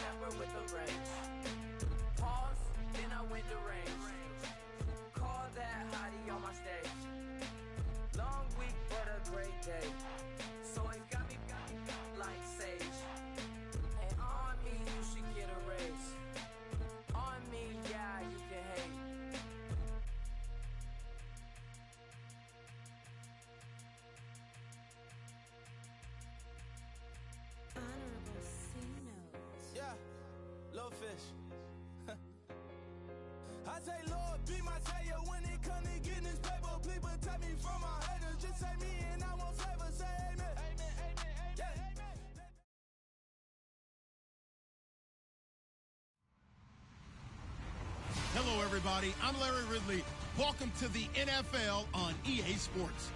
pepper with the range. Pause, then I went to range. Call that hottie on my stage. Long week, but a great day. So it got me like sage. And on me, you should get a raise. On me, yeah, you can hate. Honorable C notes. Yeah, little fish. I say, Lord, be my savior when it comes to getting this paper. Please protect me from my haters. Just say me and I won't flavor. Say amen. Amen, amen, yeah. Hello, everybody. I'm Larry Ridley. Welcome to the NFL on EA Sports.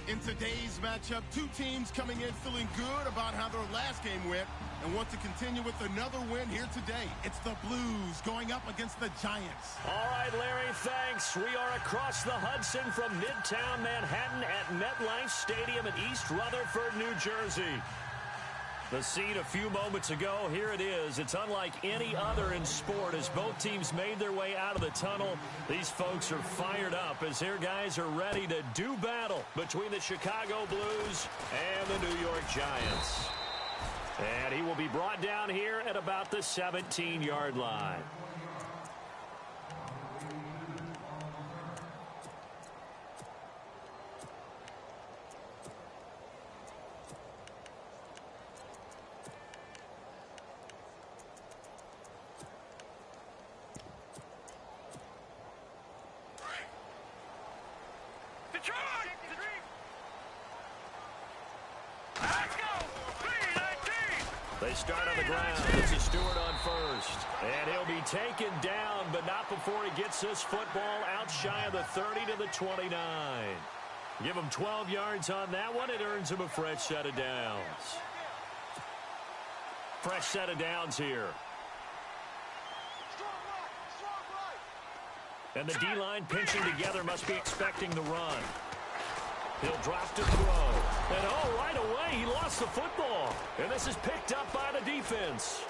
In today's matchup, two teams coming in feeling good about how their last game went and want to continue with another win here today. It's the Blues going up against the Giants. All right, Larry, thanks. We are across the Hudson from Midtown Manhattan at MetLife Stadium in East Rutherford, New Jersey. The scene a few moments ago, here it is. It's unlike any other in sport as both teams made their way out of the tunnel. These folks are fired up as their guys are ready to do battle between the Chicago Blues and the New York Giants. And he will be brought down here at about the 17-yard line. They start on the ground. It's a Stewart on first. And he'll be taken down, but not before he gets this football out shy of the 30 to the 29. Give him 12 yards on that one. It earns him a fresh set of downs. Fresh set of downs here. And the D-line pinching together must be expecting the run. He'll drop to throw. And oh, right away, he lost the football. And this is picked up by the defense.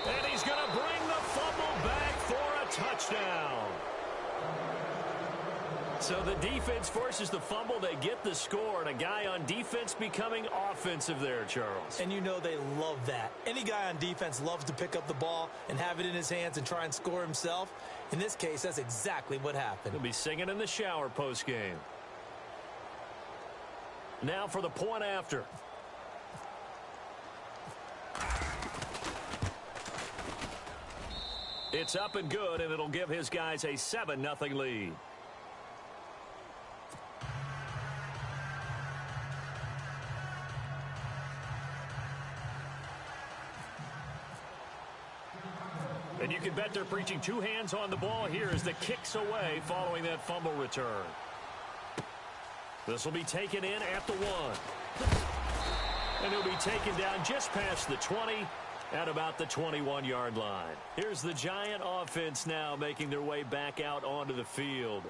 And he's going to bring the fumble back for a touchdown. So the defense forces the fumble. They get the score. And a guy on defense becoming offensive there, Charles. And you know they love that. Any guy on defense loves to pick up the ball and have it in his hands and try and score himself. In this case, that's exactly what happened. He'll be singing in the shower postgame. Now for the point after. It's up and good, and it'll give his guys a 7-0 lead. And you can bet they're preaching two hands on the ball here as the kick's away following that fumble return. This will be taken in at the 1. And he'll be taken down just past the 20 at about the 21-yard line. Here's the Giant offense now making their way back out onto the field.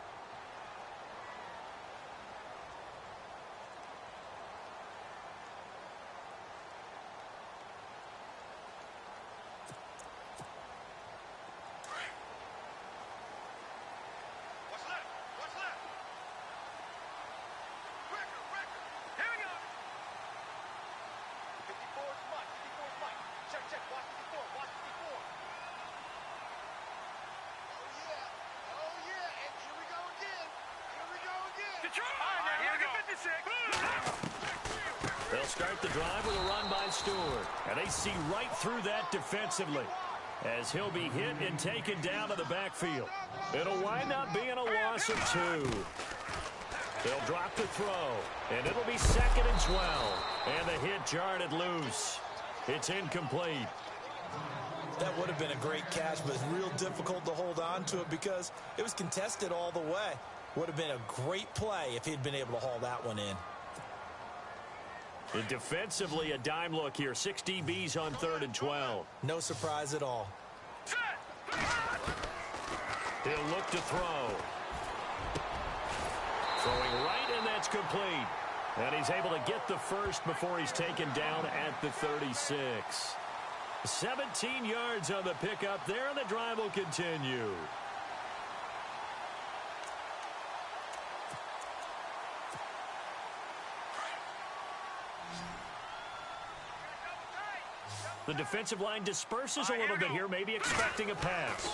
They'll start the drive with a run by Stewart. And they see right through that defensively as he'll be hit and taken down to the backfield. It'll wind up being a loss of 2. They'll drop the throw, and it'll be 2nd and 12. And the hit jarred it loose. It's incomplete. That would have been a great catch, but it's real difficult to hold on to it because it was contested all the way. Would have been a great play if he'd been able to haul that one in. And defensively, a dime look here. 6 DBs on 3rd and 12. No surprise at all. He'll look to throw. Throwing right, and that's complete. And he's able to get the first before he's taken down at the 36. 17 yards on the pickup there, and the drive will continue. The defensive line disperses a little bit here, maybe expecting a pass.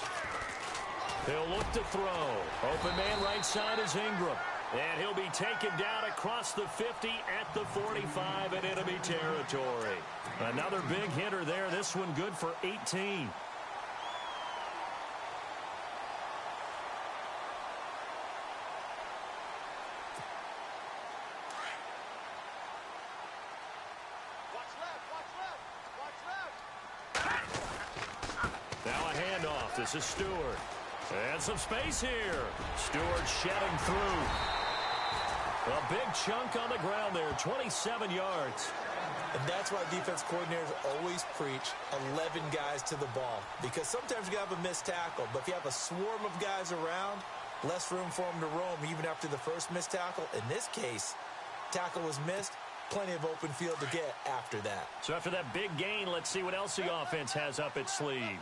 He'll look to throw. Open man right side is Ingram. And he'll be taken down across the 50 at the 45 in enemy territory. Another big hitter there. This one good for 18. Now a handoff. This is Stewart. And some space here. Stewart shedding through. A big chunk on the ground there, 27 yards. And that's why defense coordinators always preach 11 guys to the ball. Because sometimes you have a missed tackle, but if you have a swarm of guys around, less room for them to roam even after the first missed tackle. In this case, tackle was missed, plenty of open field to get after that. So after that big gain, let's see what else the offense has up its sleeve.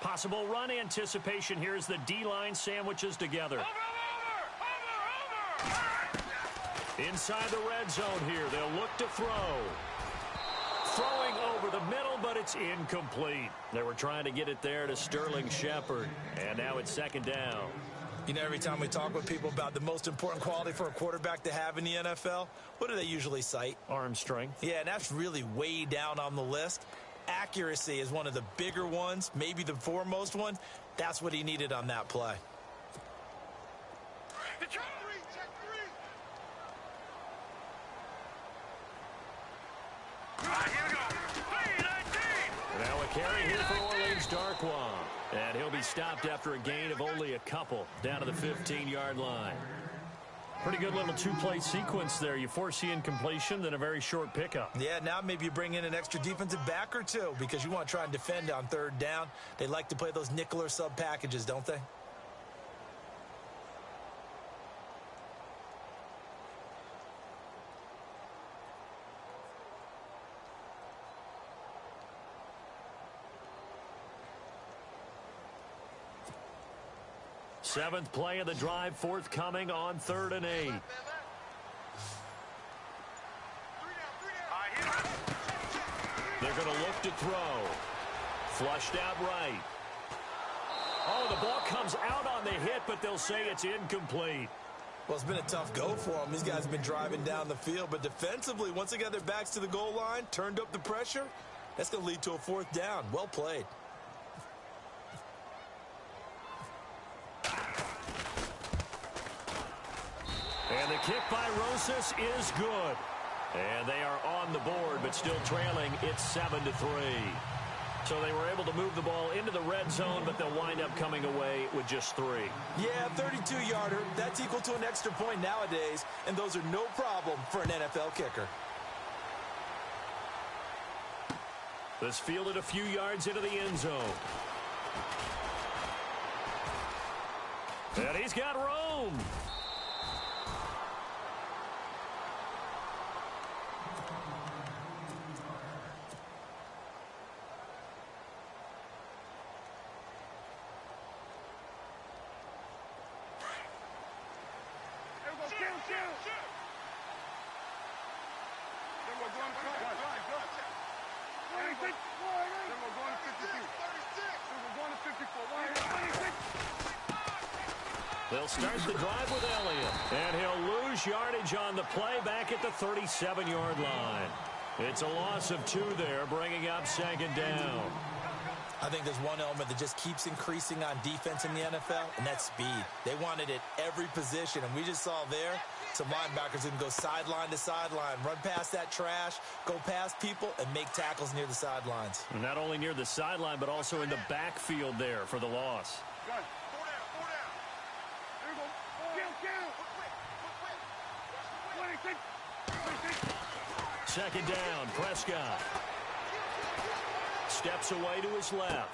Possible run anticipation here as the D-line sandwiches together. Inside the red zone here, they'll look to throw. Throwing over the middle, but it's incomplete. They were trying to get it there to Sterling Shepard, and now it's second down. You know, every time we talk with people about the most important quality for a quarterback to have in the NFL, what do they usually cite? Arm strength. Yeah, and that's really way down on the list. Accuracy is one of the bigger ones, maybe the foremost one. That's what he needed on that play. Now a carry here for Orleans Darkwa. And he'll be stopped after a gain of only a couple down to the 15-yard line. Pretty good little two-play sequence there. You force the incompletion, then a very short pickup. Yeah, now maybe you bring in an extra defensive back or two because you want to try and defend on third down. They like to play those nickel or sub packages, don't they? Seventh play of the drive forthcoming on 3rd and 8. They're going to look to throw. Flushed out right. Oh, the ball comes out on the hit, but they'll say it's incomplete. Well, it's been a tough go for them. These guys have been driving down the field, but defensively, once they got their backs to the goal line, turned up the pressure, that's going to lead to a 4th down. Well played. And the kick by Rosas is good. And they are on the board, but still trailing. It's 7-3. So they were able to move the ball into the red zone, but they'll wind up coming away with just 3. Yeah, 32-yarder. That's equal to an extra point nowadays, and those are no problem for an NFL kicker. This fielded a few yards into the end zone. And he's got room. They'll start the drive with Elliott. And he'll lose yardage on the play back at the 37-yard line. It's a loss of 2 there, bringing up 2nd down. I think there's one element that just keeps increasing on defense in the NFL, and that's speed. They want it at every position, and we just saw there some linebackers who can go sideline to sideline, run past that trash, go past people, and make tackles near the sidelines. And not only near the sideline, but also in the backfield there for the loss. Second down, Prescott. Steps away to his left.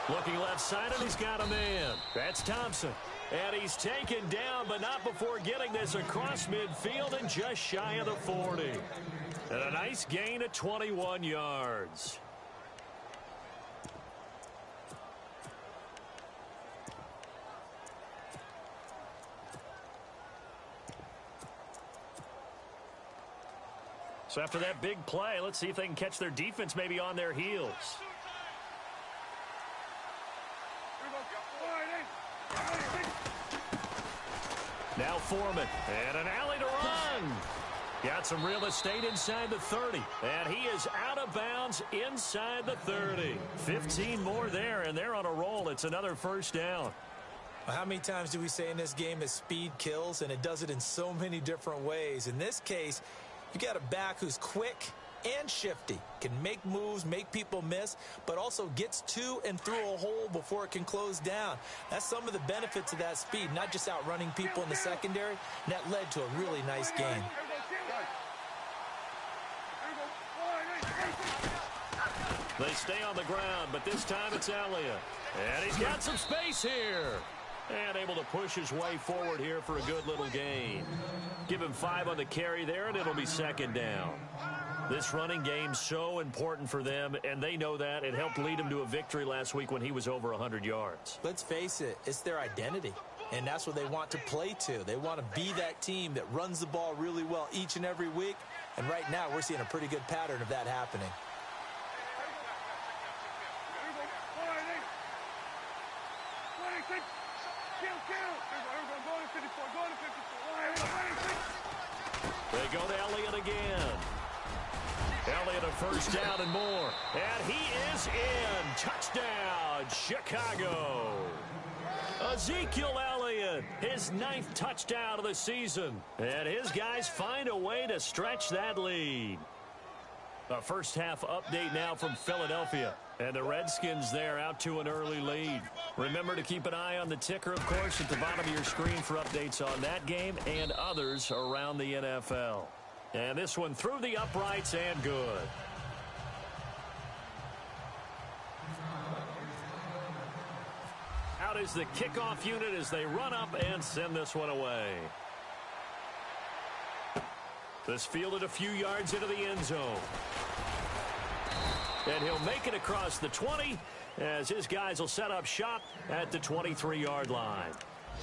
Looking left side, and he's got a man. That's Thompson. And he's taken down, but not before getting this across midfield and just shy of the 40. And a nice gain of 21 yards. So after that big play, let's see if they can catch their defense maybe on their heels. Now Foreman, and an alley to run. Got some real estate inside the 30, and he is out of bounds inside the 30. 15 more there, and they're on a roll. It's another first down. How many times do we say in this game that speed kills, and it does it in so many different ways? In this case, you got a back who's quick and shifty, can make moves, make people miss, but also gets to and through a hole before it can close down. That's some of the benefits of that speed, not just outrunning people in the secondary, and that led to a really nice game. They stay on the ground, but this time it's Elliott. And he's got some space here. And able to push his way forward here for a good little gain. Give him 5 on the carry there, and it'll be second down. This running game's so important for them, and they know that. It helped lead him to a victory last week when he was over 100 yards. Let's face it, it's their identity, and that's what they want to play to. They want to be that team that runs the ball really well each and every week, and right now we're seeing a pretty good pattern of that happening. They go to Elliott again. Elliott a first down and more. And he is in. Touchdown, Chicago. Ezekiel Elliott, his 9th touchdown of the season. And his guys find a way to stretch that lead. A first half update now from Philadelphia. And the Redskins there out to an early lead. Remember to keep an eye on the ticker, of course, at the bottom of your screen for updates on that game and others around the NFL. And this one through the uprights and good. Out is the kickoff unit as they run up and send this one away. This fielded a few yards into the end zone. And he'll make it across the 20 as his guys will set up shop at the 23-yard line.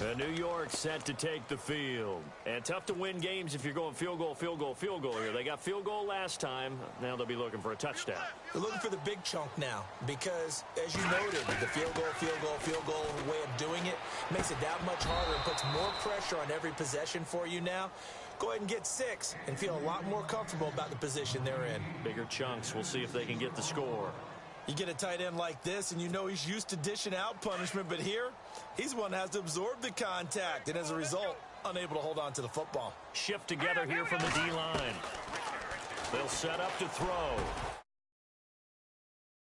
And New York set to take the field. And tough to win games if you're going field goal, field goal, field goal here. They got field goal last time. Now they'll be looking for a touchdown. They're looking for the big chunk now because, as you noted, the field goal way of doing it makes it that much harder and puts more pressure on every possession for you now. Go ahead and get 6 and feel a lot more comfortable about the position they're in. Bigger chunks. We'll see if they can get the score. You get a tight end like this, and you know he's used to dishing out punishment, but here, he's one that has to absorb the contact, and as a result, unable to hold on to the football. Shift together here from the D-line. They'll set up to throw.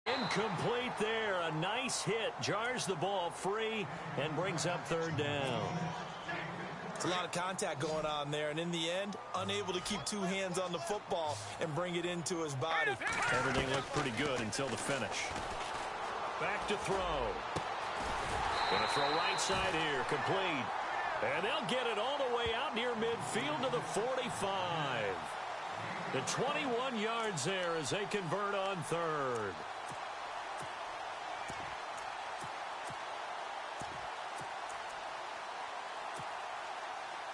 Incomplete there. A nice hit. Jars the ball free and brings up third down. It's a lot of contact going on there, and in the end, unable to keep 2 hands on the football and bring it into his body. Everything looked pretty good until the finish. Back to throw. Gonna throw right side here, complete. And they'll get it all the way out near midfield to the 45. The 21 yards there as they convert on third.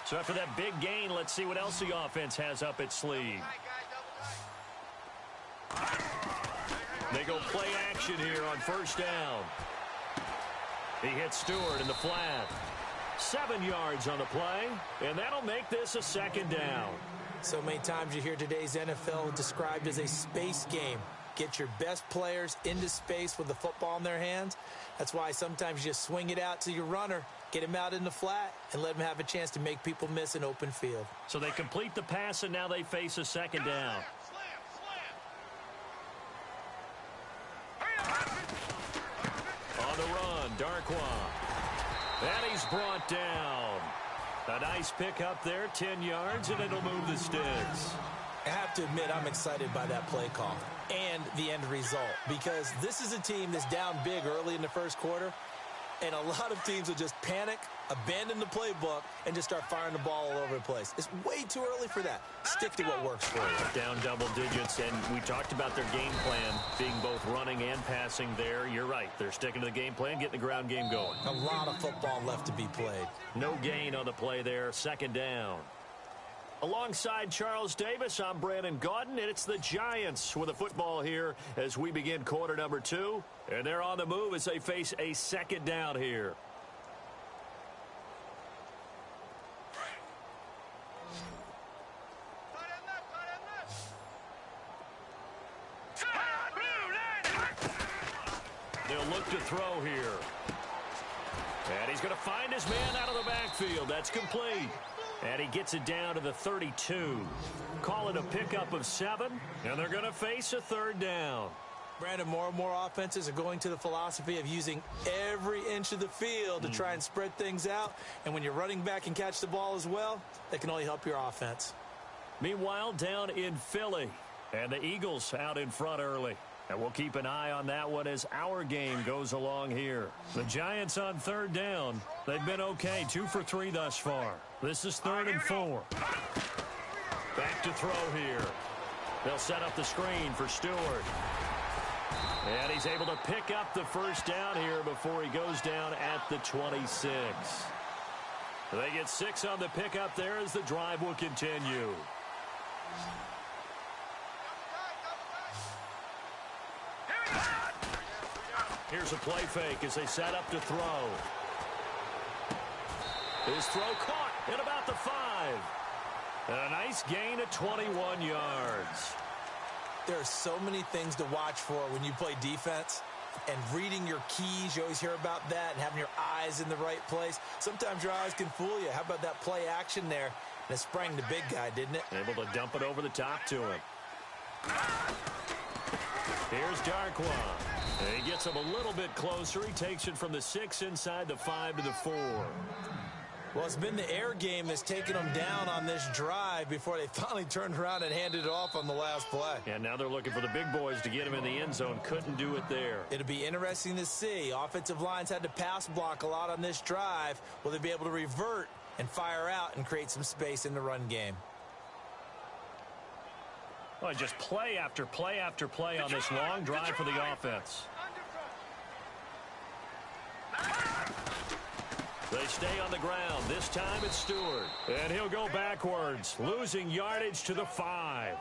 So after that big gain, let's see what else the offense has up its sleeve. They go play action here on first down. He hits Stewart in the flat. 7 yards on the play, and that'll make this a second down. So many times you hear today's NFL described as a space game. Get your best players into space with the football in their hands. That's why sometimes you just swing it out to your runner, get him out in the flat, and let him have a chance to make people miss an open field. So they complete the pass, and now they face a second down. On the run, Darkwa. And he's brought down. A nice pickup there, 10 yards, and it'll move the sticks. I have to admit, I'm excited by that play call and the end result because this is a team that's down big early in the first quarter, And a lot of teams will just panic, abandon the playbook, and just start firing the ball all over the place. It's way too early for that. Stick to what works for you. Down double digits, and we talked about their game plan being both running and passing there. You're right. They're sticking to the game plan, getting the ground game going. A lot of football left to be played. No gain on the play there. Second down. Alongside Charles Davis, I'm Brandon Gaudin, and it's the Giants with the football here as we begin quarter number 2. And they're on the move as they face a second down here. They'll look to throw here. And he's going to find his man out of the backfield. That's complete. And he gets it down to the 32. Call it a pickup of 7, and they're going to face a third down. Brandon, more and more offenses are going to the philosophy of using every inch of the field to try and spread things out. And when you're running back and catch the ball as well, that can only help your offense. Meanwhile, down in Philly, and the Eagles out in front early. And we'll keep an eye on that one as our game goes along here. The Giants on third down. They've been okay, 2 for 3 thus far. This is 3rd and 4. Back to throw here. They'll set up the screen for Stewart. And he's able to pick up the first down here before he goes down at the 26. They get 6 on the pickup there as the drive will continue. Here's a play fake as they set up to throw. His throw caught at about the 5. And a nice gain of 21 yards. There are so many things to watch for when you play defense. And reading your keys, you always hear about that, and having your eyes in the right place. Sometimes your eyes can fool you. How about that play action there? And it sprang the big guy, didn't it? Able to dump it over the top to him. Here's Darkwa. He gets him a little bit closer. He takes it from the 6 inside the 5 to the 4. Well, it's been the air game that's taken them down on this drive before they finally turned around and handed it off on the last play. And now they're looking for the big boys to get him in the end zone. Couldn't do it there. It'll be interesting to see. Offensive lines had to pass block a lot on this drive. Will they be able to revert and fire out and create some space in the run game? Well, just play after play after play on this long drive for the offense. They stay on the ground. This time it's Stewart. And he'll go backwards, losing yardage to the 5.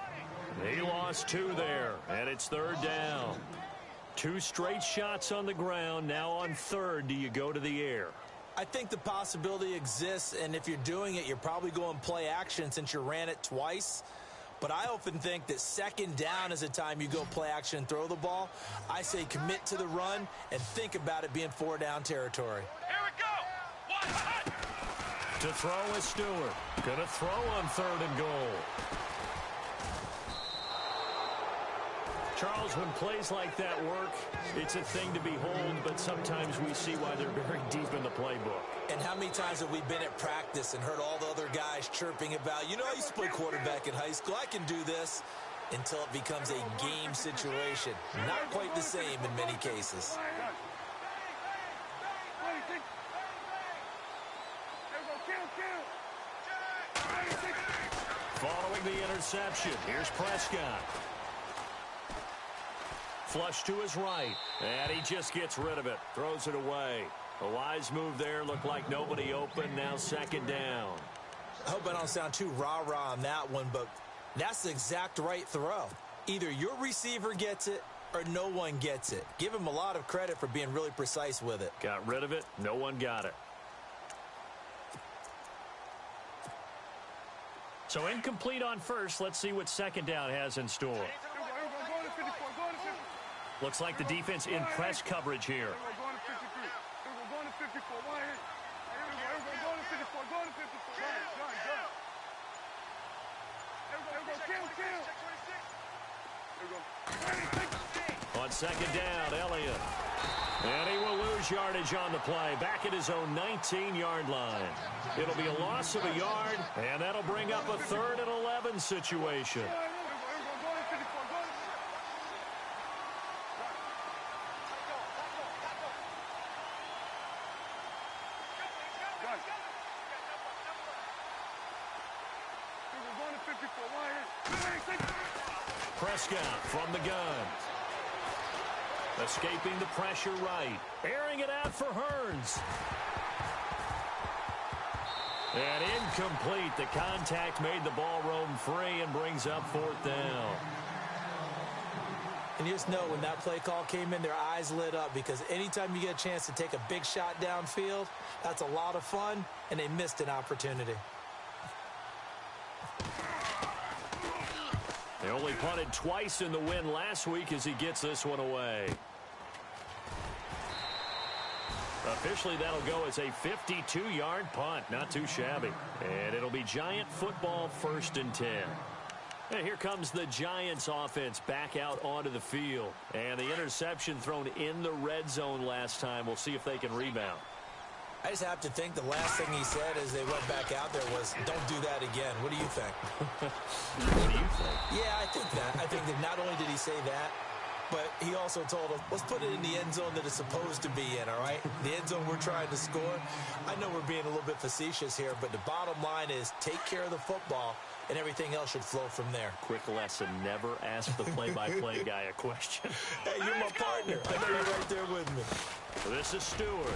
He lost 2 there, and it's 3rd down. 2 straight shots on the ground. Now on 3rd, do you go to the air? I think the possibility exists, and if you're doing it, you're probably going play action since you ran it twice. But I often think that 2nd down is the time you go play action and throw the ball. I say commit to the run and think about it being 4-down territory. Here we go. To throw is Stewart. Gonna throw on 3rd and goal. Charles, when plays like that work, it's a thing to behold, but sometimes we see why they're very deep in the playbook. And how many times have we been at practice and heard all the other guys chirping about, you know, I used to play quarterback in high school, I can do this, until it becomes a game situation. Not quite the same in many cases. Following the interception, here's Prescott. Flush to his right, and he just gets rid of it, throws it away. A wise move there, looked like nobody open, now 2nd down. I hope I don't sound too rah-rah on that one, but that's the exact right throw. Either your receiver gets it or no one gets it. Give him a lot of credit for being really precise with it. Got rid of it, no one got it. So incomplete on 1st. Let's see what 2nd down has in store. Looks like the defense in press coverage here. On 2nd down, Elliott. And he will lose yardage on the play, back at his own 19-yard line. It'll be a loss of a yard, and that'll bring up a 3rd and 11 situation. Prescott from the gun. Escaping the pressure right. Airing it out for Hearns. And incomplete. The contact made the ball roam free and brings up 4th down. And you just know when that play call came in, their eyes lit up because anytime you get a chance to take a big shot downfield, that's a lot of fun, and they missed an opportunity. They only punted twice in the win last week as he gets this one away. Officially, that'll go as a 52-yard punt. Not too shabby. And it'll be Giant football 1st and 10. And here comes the Giants offense back out onto the field. And the interception thrown in the red zone last time. We'll see if they can rebound. I just have to think the last thing he said as they went back out there was, don't do that again. What do you think? What do you think? Yeah, I think that. I think that not only did he say that, but he also told them, let's put it in the end zone that it's supposed to be in, all right? The end zone we're trying to score. I know we're being a little bit facetious here, but the bottom line is take care of the football, and everything else should flow from there. Quick lesson, never ask the play-by-play guy a question. Hey, you're my partner. I know you're right there with me. This is Stewart.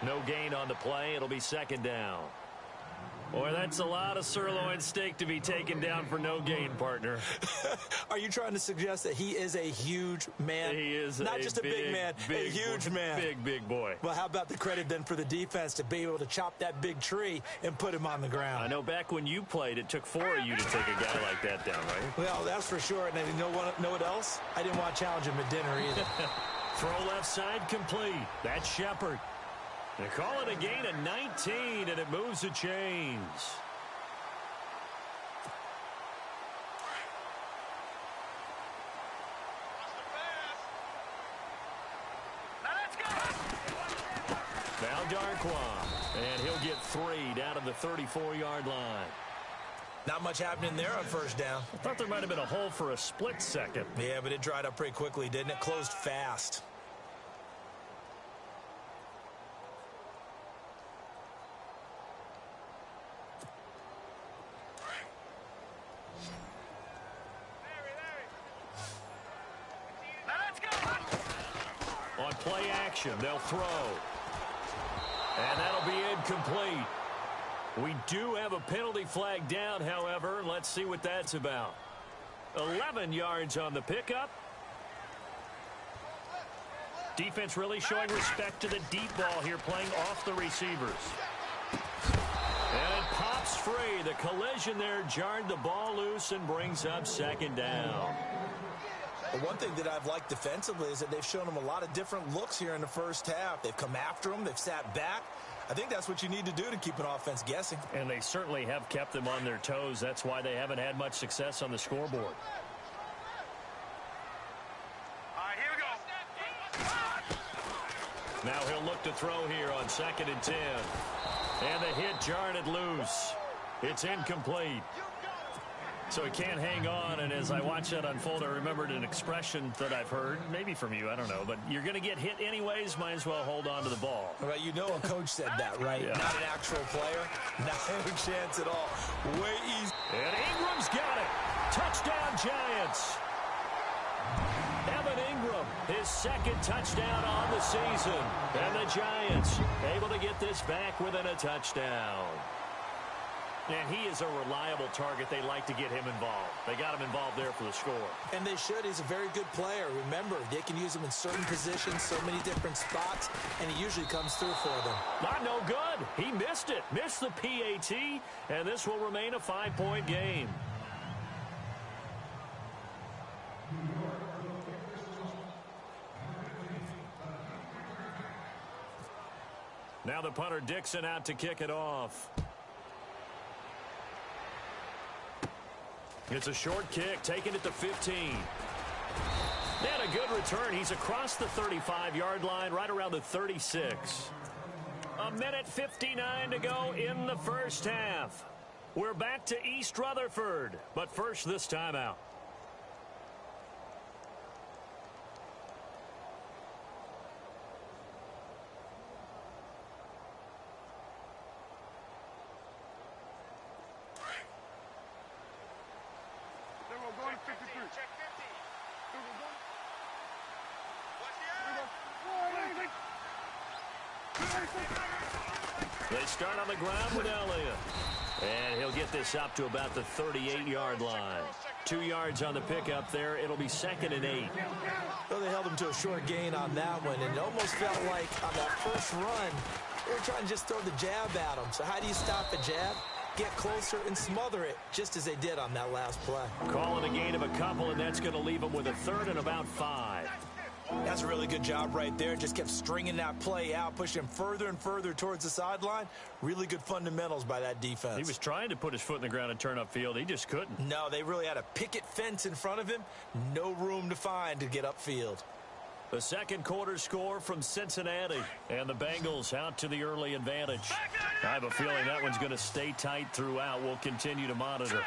No gain on the play. It'll be 2nd down. Boy, that's a lot of sirloin steak to be taken down for no gain, partner. Are you trying to suggest that he is a huge man? He is not just a big man, a huge man. Big boy. Well, how about the credit then for the defense to be able to chop that big tree and put him on the ground? I know back when you played, it took 4 of you to take a guy like that down, right? Well, that's for sure. And you know what else? I didn't want to challenge him at dinner either. Throw left side complete. That's Shepard. They call it a gain of 19, and it moves the chains. Now Darquan, and he'll get 3 down to the 34-yard line. Not much happening there on 1st down. I thought there might have been a hole for a split second. Yeah, but it dried up pretty quickly, didn't it? Closed fast. On play action, they'll throw. And that'll be incomplete. We do have a penalty flag down, however. Let's see what that's about. 11 yards on the pickup. Defense really showing respect to the deep ball here, playing off the receivers. And it pops free. The collision there jarred the ball loose and brings up 2nd down. Well, one thing that I've liked defensively is that they've shown them a lot of different looks here in the 1st half. They've come after them. They've sat back. I think that's what you need to do to keep an offense guessing. And they certainly have kept them on their toes. That's why they haven't had much success on the scoreboard. All right, here we go. Now he'll look to throw here on 2nd and 10. And the hit jarred it loose. It's incomplete. So he can't hang on, and as I watch that unfold, I remembered an expression that I've heard, maybe from you, I don't know, but you're going to get hit anyways, might as well hold on to the ball. Right, you know a coach said that, right? Yeah. Not an actual player. Not a chance at all. Way easy. And Ingram's got it. Touchdown, Giants. Evan Ingram, his 2nd touchdown on the season. And the Giants able to get this back within a touchdown. And he is a reliable target. They like to get him involved. They got him involved there for the score. And they should. He's a very good player. Remember, they can use him in certain positions, so many different spots, and he usually comes through for them. Not no good. He missed it. Missed the PAT, and this will remain a 5-point game. Now the punter Dixon out to kick it off. It's a short kick, taking it to 15. And a good return. He's across the 35-yard line, right around the 36. A minute 59 to go in the 1st half. We're back to East Rutherford, but first this timeout. They start on the ground with Elliott. And he'll get this up to about the 38-yard line. 2 yards on the pickup there. It'll be 2nd and 8. Well, they held him to a short gain on that one, and it almost felt like on that first run, they were trying to just throw the jab at him. So how do you stop a jab? Get closer and smother it, just as they did on that last play. Calling a gain of a couple, and that's going to leave him with a 3rd and about 5. That's a really good job right there. Just kept stringing that play out, pushing him further and further towards the sideline. Really good fundamentals by that defense. He was trying to put his foot in the ground and turn upfield. He just couldn't. No, they really had a picket fence in front of him. No room to find to get upfield. The second quarter score from Cincinnati. And the Bengals out to the early advantage. I have a feeling that one's going to stay tight throughout. We'll continue to monitor.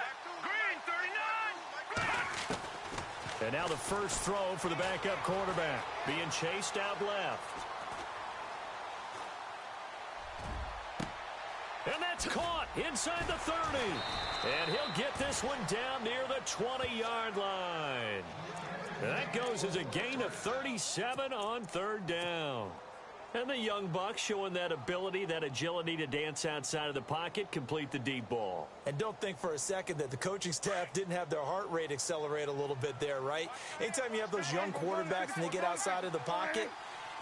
And now the first throw for the backup quarterback. Being chased out left. And that's caught inside the 30. And he'll get this one down near the 20-yard line. That goes as a gain of 37 on 3rd down. And the young buck showing that ability, that agility to dance outside of the pocket, complete the deep ball. And don't think for a second that the coaching staff didn't have their heart rate accelerate a little bit there, right? Anytime you have those young quarterbacks and they get outside of the pocket,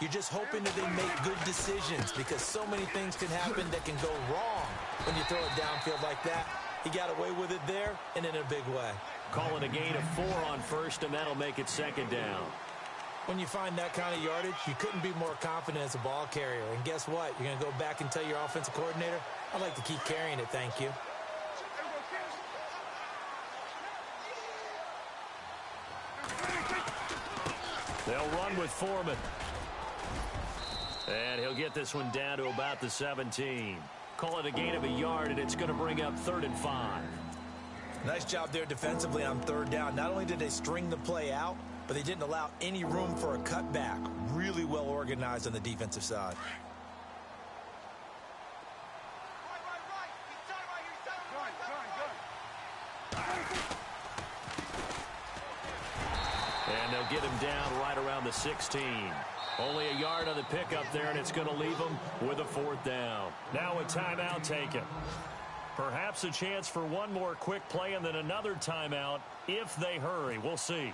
you're just hoping that they make good decisions, because so many things can happen that can go wrong when you throw it downfield like that. He got away with it there and in a big way. Calling a gain of 4 on 1st, and that'll make it 2nd down. When you find that kind of yardage, you couldn't be more confident as a ball carrier. And guess what? You're going to go back and tell your offensive coordinator, I'd like to keep carrying it, thank you. They'll run with Foreman. And he'll get this one down to about the 17. Call it a gain of a yard, and it's going to bring up 3rd and 5. Nice job there defensively on 3rd down. Not only did they string the play out, but they didn't allow any room for a cutback. Really well organized on the defensive side. And they'll get him down right around the 16. Only a yard on the pickup there, and it's going to leave him with a 4th down. Now a timeout taken. Perhaps a chance for one more quick play and then another timeout if they hurry. We'll see.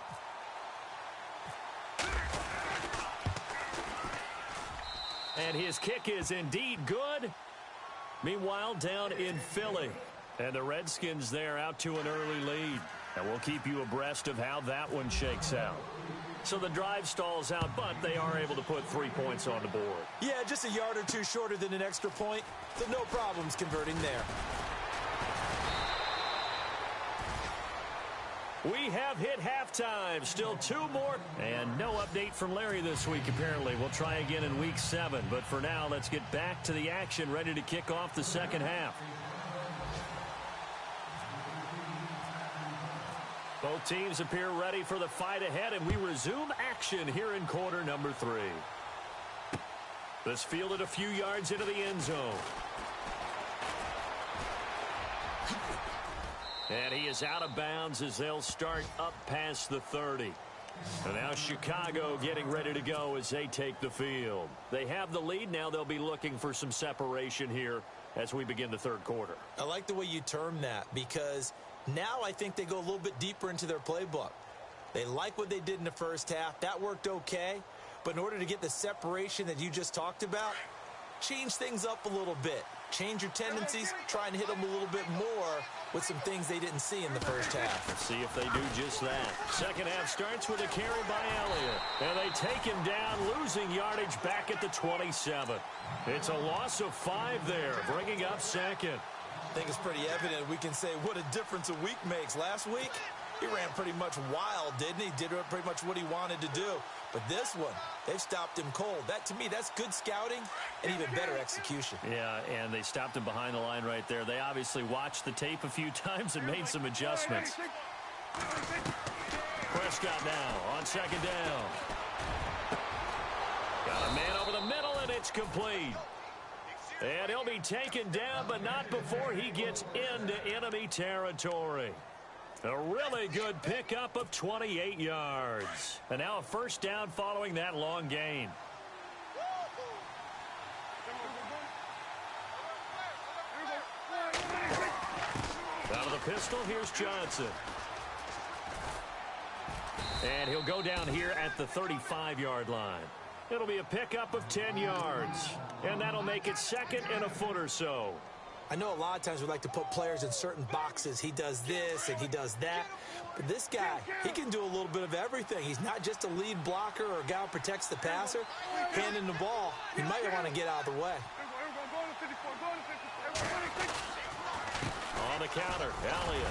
And his kick is indeed good. Meanwhile, down in Philly. And the Redskins there out to an early lead. And we'll keep you abreast of how that one shakes out. So the drive stalls out, but they are able to put 3 points on the board. Yeah, just a yard or two shorter than an extra point. So no problems converting there. We have hit halftime. Still 2 more. And no update from Larry this week, apparently. We'll try again in week 7. But for now, let's get back to the action, ready to kick off the second half. Both teams appear ready for the fight ahead, and we resume action here in quarter number 3. This fielded a few yards into the end zone. And he is out of bounds as they'll start up past the 30. And now Chicago getting ready to go as they take the field. They have the lead. Now they'll be looking for some separation here as we begin the 3rd quarter. I like the way you term that, because now I think they go a little bit deeper into their playbook. They like what they did in the first half. That worked okay. But in order to get the separation that you just talked about, change things up a little bit. Change your tendencies. Try and hit them a little bit more with some things they didn't see in the first half. Let's see if they do just that. Second half starts with a carry by Elliott. And they take him down, losing yardage back at the 27. It's a loss of 5 there, bringing up 2nd. I think it's pretty evident. We can say what a difference a week makes. Last week, he ran pretty much wild, didn't he? Did pretty much what he wanted to do. But this one, they've stopped him cold. That, to me, that's good scouting and even better execution. Yeah, and they stopped him behind the line right there. They obviously watched the tape a few times and made some adjustments. Prescott now on 2nd down. Got a man over the middle, and it's complete. And he'll be taken down, but not before he gets into enemy territory. A really good pickup of 28 yards. And now a 1st down following that long gain. Out of the pistol, here's Johnson. And he'll go down here at the 35-yard line. It'll be a pickup of 10 yards. And that'll make it second and a foot or so. I know a lot of times we like to put players in certain boxes. He does this and he does that. But this guy, he can do a little bit of everything. He's not just a lead blocker or a guy who protects the passer. Handing the ball, he might want to get out of the way. On the counter, Elliott.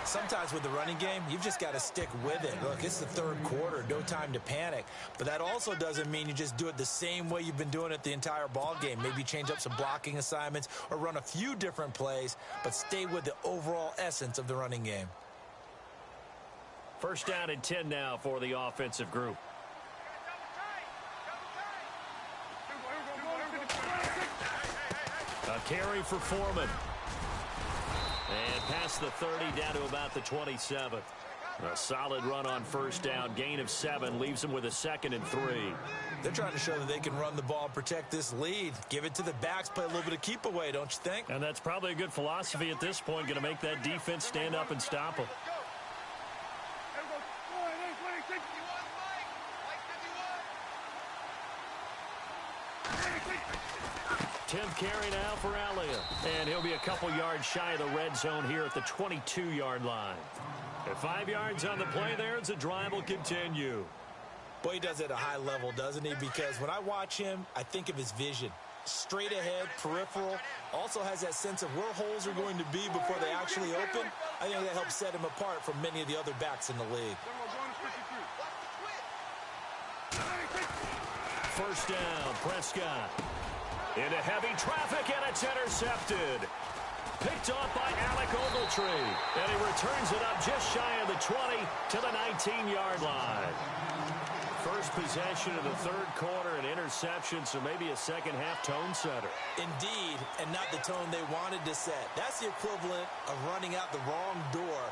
Sometimes with the running game, you've just got to stick with it. Look, it's the third quarter, no time to panic. But that also doesn't mean you just do it the same way you've been doing it the entire ball game. Maybe change up some blocking assignments or run a few different plays, but stay with the overall essence of the running game. First down and 10 now for the offensive group. A carry for Foreman. And past the 30 down to about the 27. A solid run on first down. Gain of 7 leaves them with a 2nd and 3. They're trying to show that they can run the ball and protect this lead. Give it to the backs, play a little bit of keep away, don't you think? And that's probably a good philosophy at this point. Going to make that defense stand up and stop them. 10th carry now for Elliott. And he'll be a couple yards shy of the red zone here at the 22-yard line. At 5 yards on the play there, the drive will continue. Boy, he does it at a high level, doesn't he? Because when I watch him, I think of his vision. Straight ahead, peripheral. Also has that sense of where holes are going to be before they actually open. I think that helps set him apart from many of the other backs in the league. First down, Prescott. Into heavy traffic, and it's intercepted. Picked off by Alec Ogletree. And he returns it up just shy of the 20 to the 19-yard line. First possession of the third quarter, an interception, so maybe a second-half tone setter. Indeed, and not the tone they wanted to set. That's the equivalent of running out the wrong door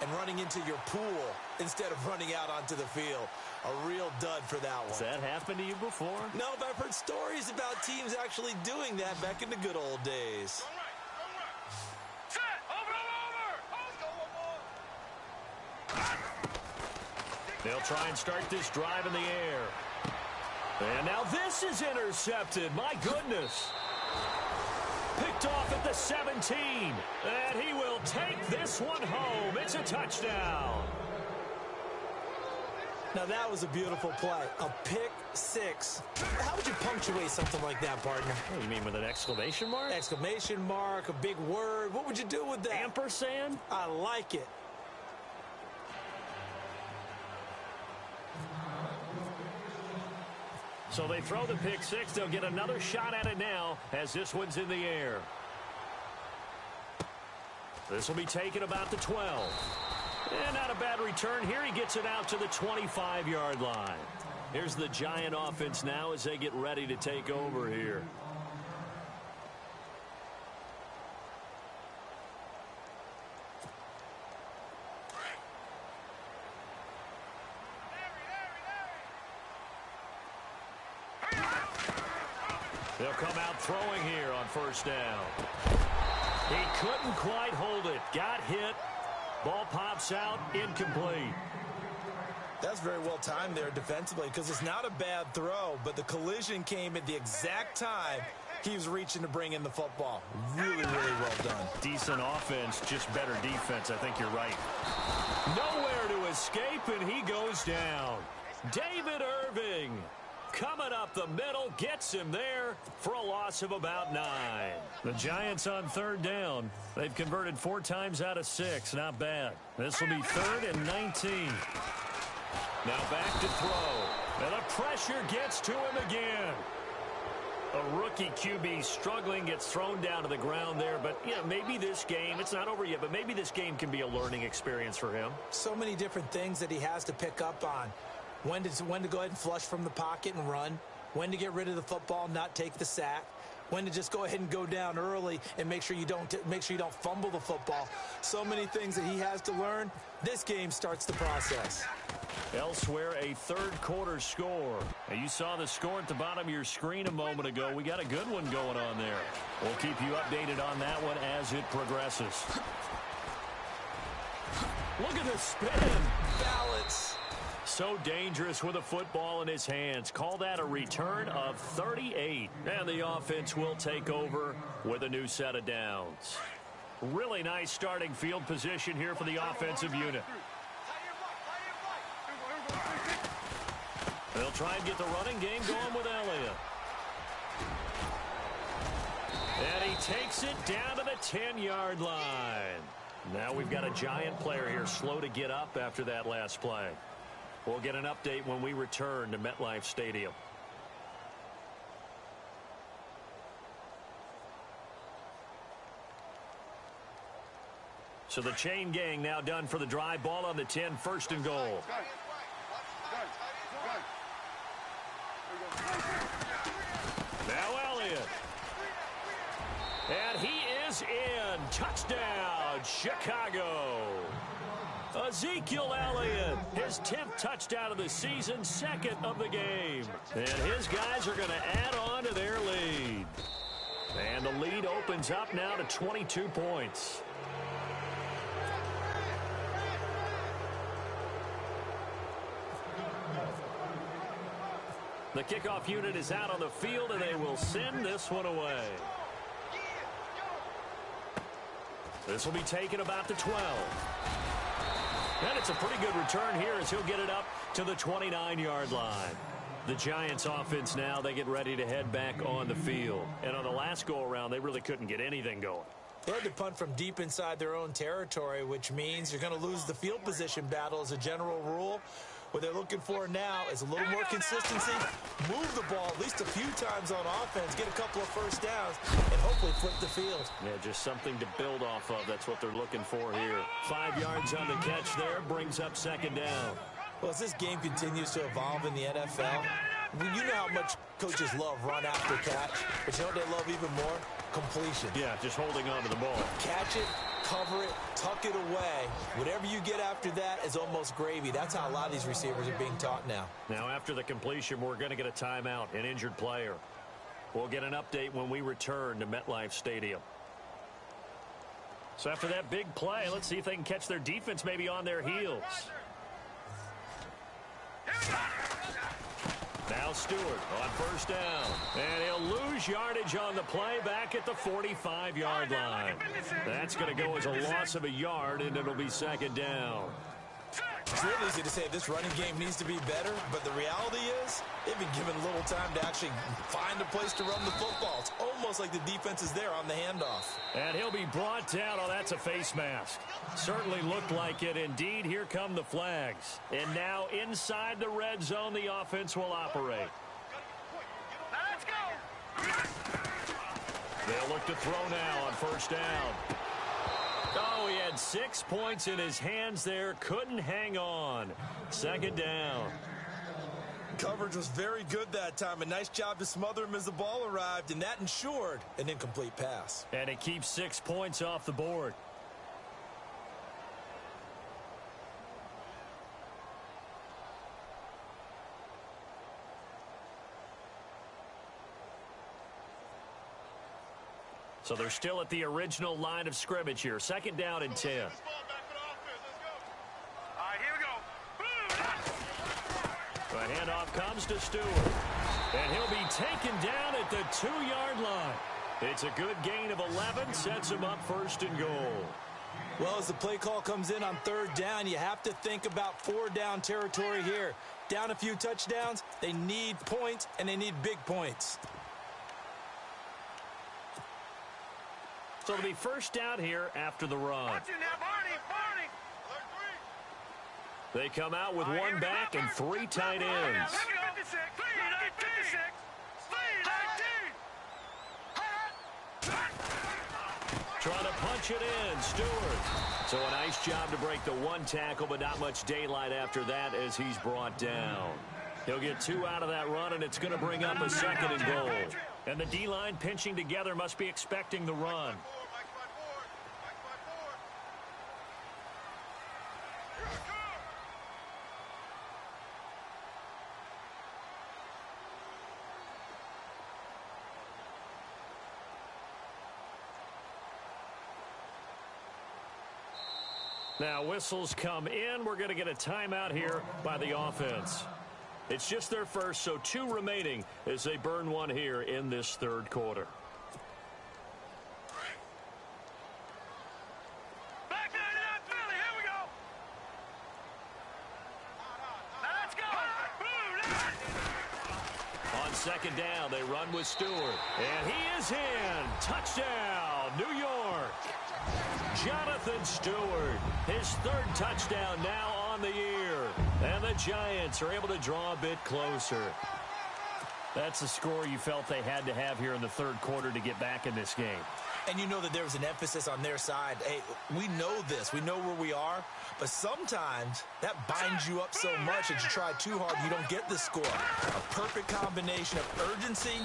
and running into your pool instead of running out onto the field. A real dud for that one. Has that happened to you before? No, but I've heard stories about teams actually doing that back in the good old days. They'll try and start this drive in the air. And now this is intercepted. My goodness. Picked off at the 17. And he will take this one home. It's a touchdown. Now that was a beautiful play. A pick six. How would you punctuate something like that, partner? Oh, you mean with an exclamation mark? Exclamation mark, a big word. What would you do with that? Ampersand? I like it. So they throw the pick six. They'll get another shot at it now as this one's in the air. This will be taken about the 12. And not a bad return here. He gets it out to the 25-yard line. Here's the Giant offense now as they get ready to take over here. They'll come out throwing here on first down. He couldn't quite hold it. Got hit. Ball pops out, incomplete. That's very well timed there defensively because it's not a bad throw, but the collision came at the exact time he was reaching to bring in the football. Really, really well done. Decent offense, just better defense. I think you're right. Nowhere to escape, and he goes down. David Irving coming up the middle, gets him there for a loss of about 9. The Giants on third down. They've converted 4 times out of 6. Not bad. This will be 3rd and 19. Now back to throw. And the pressure gets to him again. A rookie QB struggling, gets thrown down to the ground there. But, yeah, maybe this game, it's not over yet, but maybe this game can be a learning experience for him. So many different things that he has to pick up on. When to go ahead and flush from the pocket and run. When to get rid of the football, not take the sack. When to just go ahead and go down early and make sure you don't fumble the football. So many things that he has to learn. This game starts the process. Elsewhere, a third-quarter score. Now, you saw the score at the bottom of your screen a moment ago. We got a good one going on there. We'll keep you updated on that one as it progresses. Look at the spin. Balance. So dangerous with a football in his hands. Call that a return of 38. And the offense will take over with a new set of downs. Really nice starting field position here for the offensive unit. They'll try and get the running game going with Elliott. And he takes it down to the 10-yard line. Now we've got a giant player here, slow to get up after that last play. We'll get an update when we return to MetLife Stadium. So the chain gang now done for the drive. Ball on the 10, first and goal. Now Elliott. And he is in. Touchdown, Chicago. Ezekiel Elliott, his 10th touchdown of the season, second of the game. And his guys are going to add on to their lead. And the lead opens up now to 22 points. The kickoff unit is out on the field, and they will send this one away. This will be taken about the 12. And it's a pretty good return here as he'll get it up to the 29-yard line. The Giants offense now, they get ready to head back on the field. And on the last go-around, they really couldn't get anything going. They had to punt from deep inside their own territory, which means you're going to lose the field position battle as a general rule. What they're looking for now is a little more consistency, move the ball at least a few times on offense, get a couple of first downs, and hopefully flip the field. Yeah, just something to build off of. That's what they're looking for here. 5 yards on the catch there, brings up second down. Well, as this game continues to evolve in the NFL, you know how much coaches love run after catch, but you know what they love even more? Completion. Yeah, just holding on to the ball. Catch it, cover it, tuck it away. Whatever you get after that is almost gravy. That's how a lot of these receivers are being taught now. Now, after the completion, we're going to get a timeout, an injured player. We'll get an update when we return to MetLife Stadium. So after that big play, let's see if they can catch their defense maybe on their heels. Now Stewart on first down. And he'll lose yardage on the play back at the 45-yard line. That's going to go as a loss of a yard, and it'll be second down. It's real easy to say this running game needs to be better, but the reality is they've been given little time to actually find a place to run the football. It's almost like the defense is there on the handoff. And he'll be brought down. Oh, that's a face mask. Certainly looked like it. Indeed, here come the flags. And now inside the red zone, the offense will operate. Let's go. They'll look to throw now on first down. Oh, he had 6 points in his hands there. Couldn't hang on. Second down. Coverage was very good that time. A nice job to smother him as the ball arrived, and that ensured an incomplete pass. And it keeps 6 points off the board. So they're still at the original line of scrimmage here. Second down and 10. All right, here we go. The handoff comes to Stewart. And he'll be taken down at the 2-yard line. It's a good gain of 11. Sets him up first and goal. Well, as the play call comes in on third down, you have to think about 4-down territory here. Down a few touchdowns, they need points, and they need big points. So it'll be first down here after the run. Watch it now, Barney. They come out with one back and 3 tight ends. 56. Trying to punch it in, Stewart. So a nice job to break the one tackle, but not much daylight after that as he's brought down. He'll get 2 out of that run, and it's going to bring up a second and goal. And the D-line pinching together must be expecting the run. Now whistles come in. We're going to get a timeout here by the offense. It's just their first, so 2 remaining as they burn one here in this third quarter. Back there to that Philly. Here we go. Now let's go. On second down, they run with Stewart. And he is in. Touchdown, New York. Jonathan Stewart, his 3rd touchdown now on the year. And the Giants are able to draw a bit closer. That's the score you felt they had to have here in the third quarter to get back in this game. And you know that there was an emphasis on their side. Hey, we know this. We know where we are. But sometimes that binds you up so much that you try too hard, you don't get the score. A perfect combination of urgency,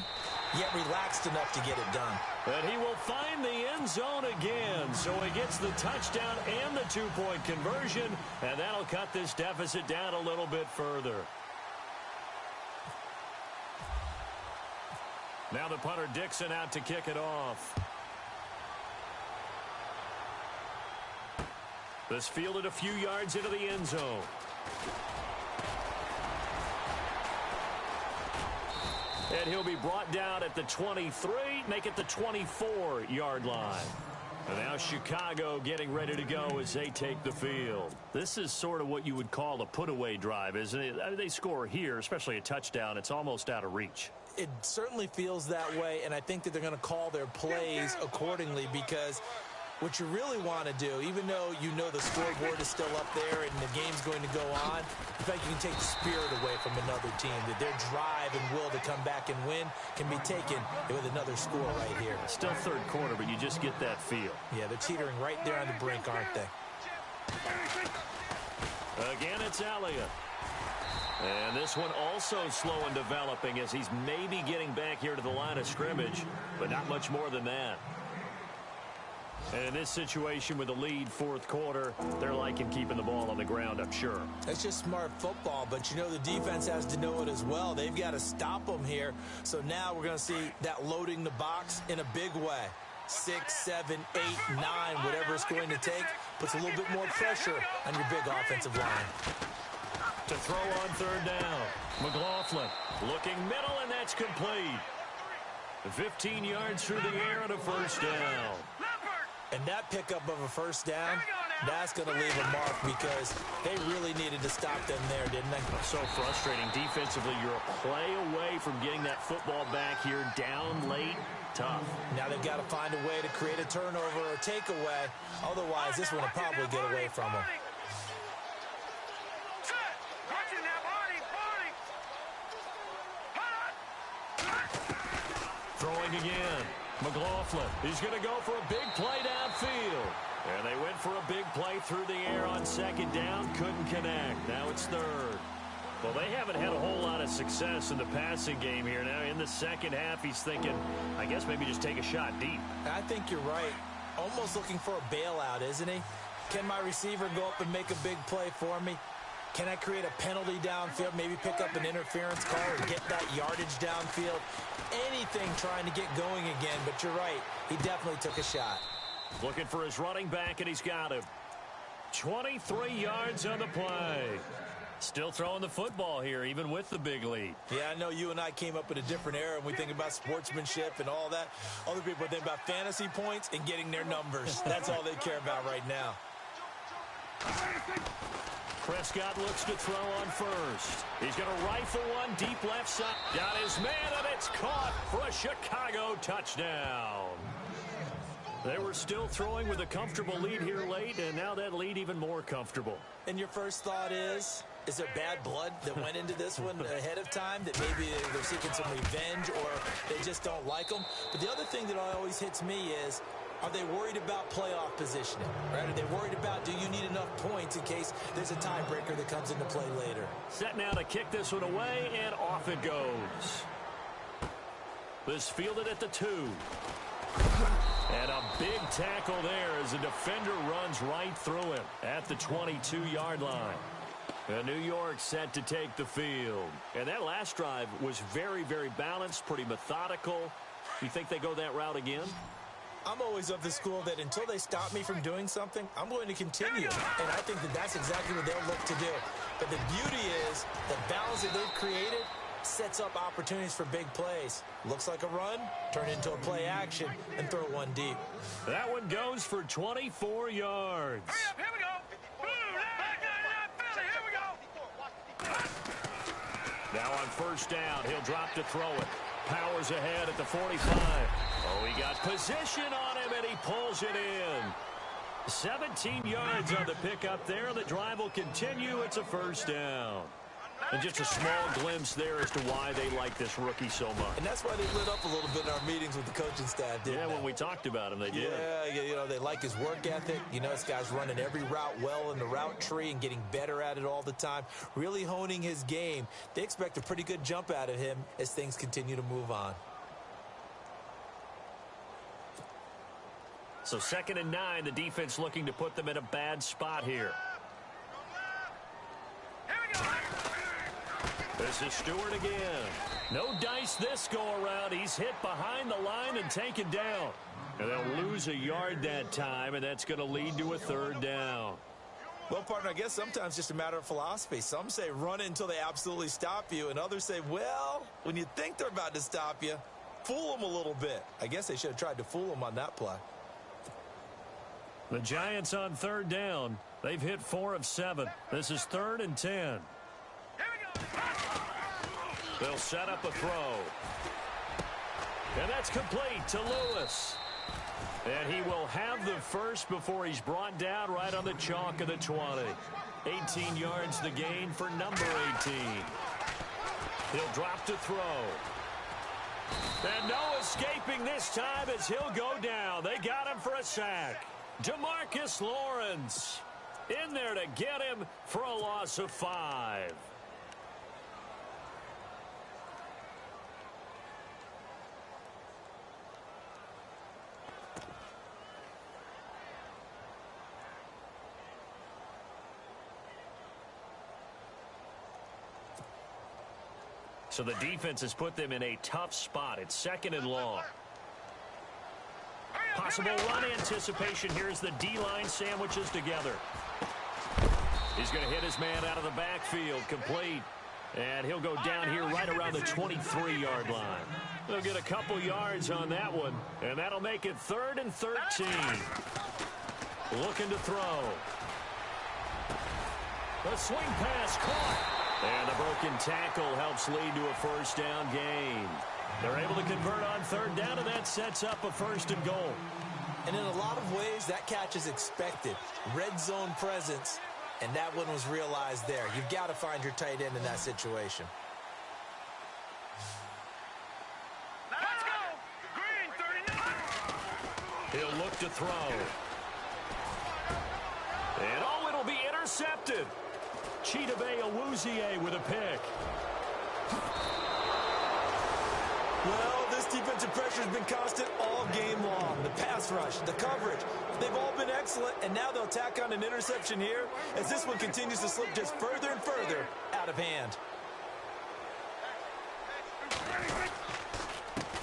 yet relaxed enough to get it done. But he will find the end zone again. So he gets the touchdown and the 2-point conversion. And that'll cut this deficit down a little bit further. Now the punter Dixon out to kick it off. This fielded a few yards into the end zone. And he'll be brought down at the 23, make it the 24-yard line. And now Chicago getting ready to go as they take the field. This is sort of what you would call a put-away drive, isn't it? I mean, they score here, especially a touchdown. It's almost out of reach. It certainly feels that way, and I think that they're going to call their plays accordingly because what you really want to do, even though you know the scoreboard is still up there and the game's going to go on, in fact, you can take the spirit away from another team, that their drive and will to come back and win can be taken with another score right here. Still third quarter, but you just get that feel. Yeah, they're teetering right there on the brink, aren't they? Again, it's Elliott. And this one also slow in developing as he's maybe getting back here to the line of scrimmage, but not much more than that. And in this situation with the lead fourth quarter, they're liking keeping the ball on the ground, I'm sure. That's just smart football, but you know the defense has to know it as well. They've got to stop them here. So now we're going to see that loading the box in a big way. 6, 7, 8, 9, whatever it's going to take, puts a little bit more pressure on your big offensive line. To throw on third down, McLaughlin looking middle, and that's complete. 15 yards through the air and a first down. And that pickup of a first down, that's going to leave a mark because they really needed to stop them there, didn't they? So frustrating. Defensively, you're a play away from getting that football back here down late. Tough. Now they've got to find a way to create a turnover or takeaway. Otherwise, this one will probably get away from them. Throwing again. McLaughlin. He's going to go for a big play downfield. And they went for a big play through the air on second down. Couldn't connect. Now it's third. Well, they haven't had a whole lot of success in the passing game here. Now in the second half, he's thinking, I guess maybe just take a shot deep. I think you're right. Almost looking for a bailout, isn't he? Can my receiver go up and make a big play for me? Can I create a penalty downfield, maybe pick up an interference call or get that yardage downfield? Anything trying to get going again, but you're right. He definitely took a shot. Looking for his running back, and he's got him. 23 yards on the play. Still throwing the football here, even with the big lead. Yeah, I know you and I came up in a different era, and we think about sportsmanship and all that. Other people think about fantasy points and getting their numbers. That's all they care about right now. Prescott looks to throw on first. He's going to rifle one deep left side. Got his man, and it's caught for a Chicago touchdown. They were still throwing with a comfortable lead here late, and now that lead even more comfortable. And your first thought is there bad blood that went into this one ahead of time, that maybe they're seeking some revenge or they just don't like them? But the other thing that always hits me is, are they worried about playoff positioning? Right? Are they worried about, do you need enough points in case there's a tiebreaker that comes into play later? Set now to kick this one away, and off it goes. This fielded at the 2. And a big tackle there as the defender runs right through him at the 22-yard line. And New York set to take the field. And that last drive was very, very balanced, pretty methodical. You think they go that route again? I'm always of the school that until they stop me from doing something, I'm going to continue. And I think that that's exactly what they'll look to do. But the beauty is the balance that they've created sets up opportunities for big plays. Looks like a run, turn it into a play action, and throw one deep. That one goes for 24 yards. Hurry up, here we go. Here we go. Now on first down, he'll drop to throw it. Powers ahead at the 45. Oh, he got position on him, and he pulls it in. 17 yards on the pickup there. The drive will continue. It's a first down. And just a small glimpse there as to why they like this rookie so much. And that's why they lit up a little bit in our meetings with the coaching staff, didn't they? Yeah, when we talked about him, they did. Yeah, you know, they like his work ethic. You know, this guy's running every route well in the route tree and getting better at it all the time, really honing his game. They expect a pretty good jump out of him as things continue to move on. So 2nd and 9, the defense looking to put them in a bad spot here. This is Stewart again. No dice this go-around. He's hit behind the line and taken down. And they'll lose a yard that time, and that's going to lead to a 3rd down. Well, partner, I guess sometimes it's just a matter of philosophy. Some say run it until they absolutely stop you, and others say, well, when you think they're about to stop you, fool them a little bit. I guess they should have tried to fool them on that play. The Giants on 3rd down. They've hit 4 of 7. This is 3rd and 10. They'll set up a throw. And that's complete to Lewis. And he will have the first before he's brought down right on the chalk of the 20. 18 yards the gain for number 18. He'll drop to throw. And no escaping this time as he'll go down. They got him for a sack. DeMarcus Lawrence in there to get him for a loss of 5. So the defense has put them in a tough spot. It's 2nd and long. Possible run anticipation. Here's the D-line sandwiches together. He's going to hit his man out of the backfield. Complete. And he'll go down here right around the 23-yard line. They'll get a couple yards on that one. And that'll make it 3rd and 13. Looking to throw. The swing pass caught. And the broken tackle helps lead to a first down gain. They're able to convert on 3rd down, and that sets up a 1st and goal. And in a lot of ways, that catch is expected. Red zone presence, and that one was realized there. You've got to find your tight end in that situation. Let's go. Green, 39. He'll look to throw. And oh, it'll be intercepted. Chidobe Awuzie with a pick. Well, this defensive pressure has been constant all game long. The pass rush, the coverage, they've all been excellent, and now they'll tack on an interception here as this one continues to slip just further and further out of hand.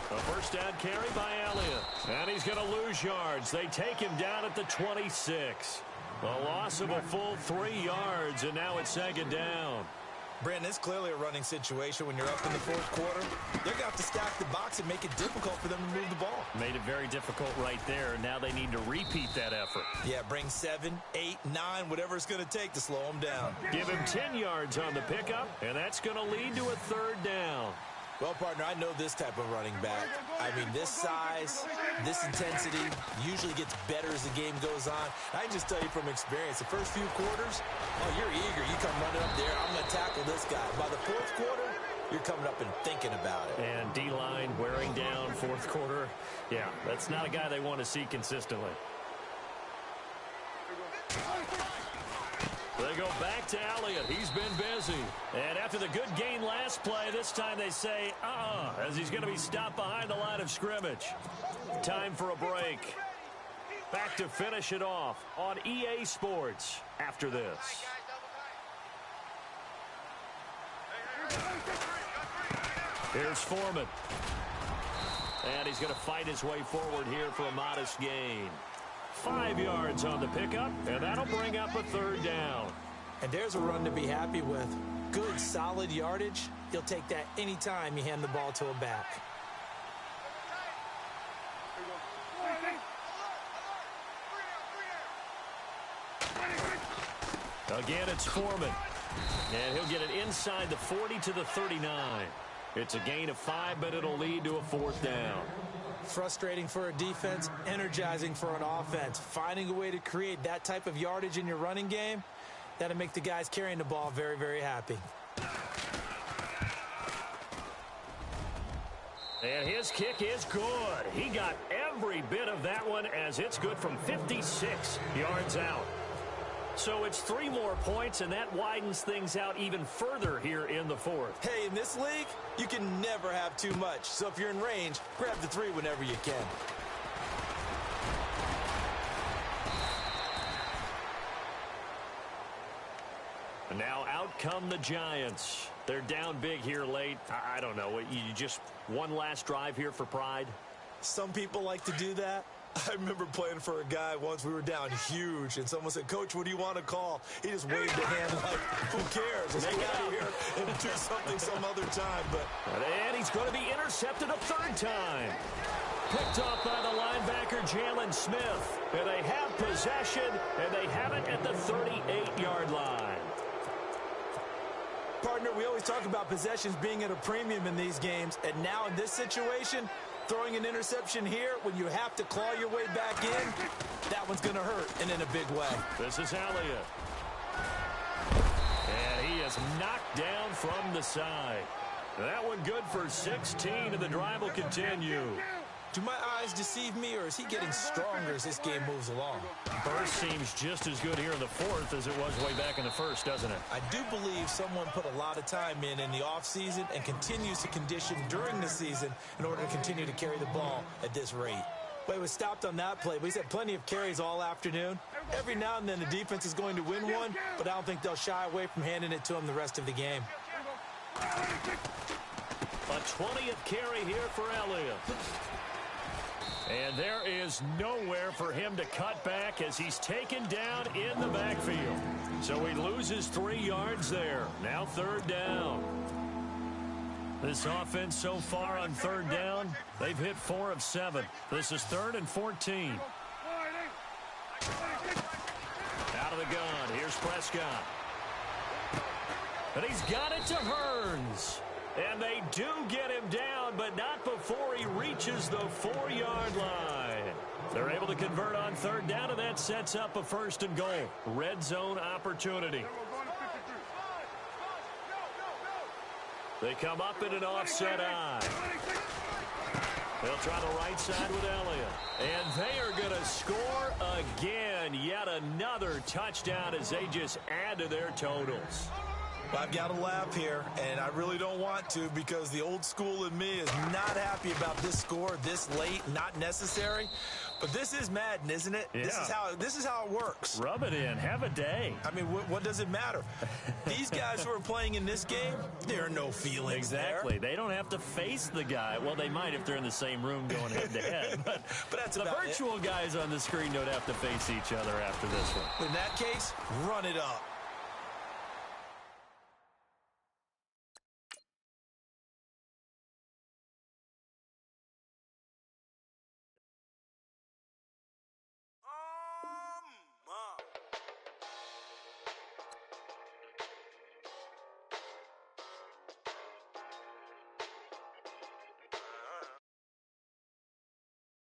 A first down carry by Elliott. And he's going to lose yards. They take him down at the 26. A loss of a full 3 yards, and now it's 2nd down. Brandon, it's clearly a running situation when you're up in the 4th quarter. They're going to have to stack the box and make it difficult for them to move the ball. Made it very difficult right there, and now they need to repeat that effort. Yeah, bring 7, 8, 9, whatever it's going to take to slow them down. Give him 10 yards on the pickup, and that's going to lead to a 3rd down. Well, partner, I know this type of running back. I mean, this size, this intensity usually gets better as the game goes on. I can just tell you from experience, the first few quarters, oh, you're eager. You come running up there, I'm going to tackle this guy. By the 4th quarter, you're coming up and thinking about it. And D-line wearing down 4th quarter. Yeah, that's not a guy they want to see consistently. They go back to Elliott. He's been busy. And after the good gain last play, this time they say, as he's going to be stopped behind the line of scrimmage. Time for a break. Back to finish it off on EA Sports after this. Here's Foreman. And he's going to fight his way forward here for a modest gain. 5 yards on the pickup, and that'll bring up a third down. And there's a run to be happy with. Good, solid yardage. You'll take that anytime you hand the ball to a back. Again, it's Foreman. And he'll get it inside the 40 to the 39. It's a gain of 5, but it'll lead to a fourth down. Frustrating for a defense, energizing for an offense. Finding a way to create that type of yardage in your running game, that'll make the guys carrying the ball very, very happy. And his kick is good. He got every bit of that one as it's good from 56 yards out. So it's 3 more points, and that widens things out even further here in the fourth. Hey, in this league, you can never have too much. So if you're in range, grab the 3 whenever you can. And now out come the Giants. They're down big here late. I don't know. You just one last drive here for pride? Some people like to do that. I remember playing for a guy once. We were down huge, and someone said, "Coach, what do you want to call?" He just waved a hand like, "Who cares? Let's get out of here and do something some other time." And he's going to be intercepted a third time. Picked off by the linebacker, Jalen Smith. And they have possession, and they have it at the 38-yard line. Partner, we always talk about possessions being at a premium in these games, and now in this situation, throwing an interception here when you have to claw your way back in, that one's going to hurt, and in a big way. This is Elliott. And he is knocked down from the side. That one good for 16, and the drive will continue. Do my eyes deceive me, or is he getting stronger as this game moves along? Burst seems just as good here in the fourth as it was way back in the first, doesn't it? I do believe someone put a lot of time in the offseason and continues to condition during the season in order to continue to carry the ball at this rate. Well, he was stopped on that play, but he's had plenty of carries all afternoon. Every now and then the defense is going to win one, but I don't think they'll shy away from handing it to him the rest of the game. A 20th carry here for Elliott. And there is nowhere for him to cut back as he's taken down in the backfield. So he loses 3 yards there. Now third down. This offense so far on third down, they've hit 4 of 7. This is 3rd and 14. Out of the gun. Here's Prescott. And he's got it to Hearns. And they do get him down, but not before he reaches the 4-yard line. They're able to convert on third down, and that sets up a 1st and goal. Red zone opportunity. They come up in an offset eye. They'll try the right side with Elliott. And they are going to score again. Yet another touchdown as they just add to their totals. I've got to laugh here, and I really don't want to because the old school in me is not happy about this score this late, not necessary. But this is Madden, isn't it? Yeah. This is how it works. Rub it in. Have a day. I mean, what does it matter? These guys who are playing in this game, there are no feelings Exactly. there. They don't have to face the guy. Well, they might if they're in the same room going head-to-head. But that's the about virtual guys on the screen don't have to face each other after this one. In that case, run it up.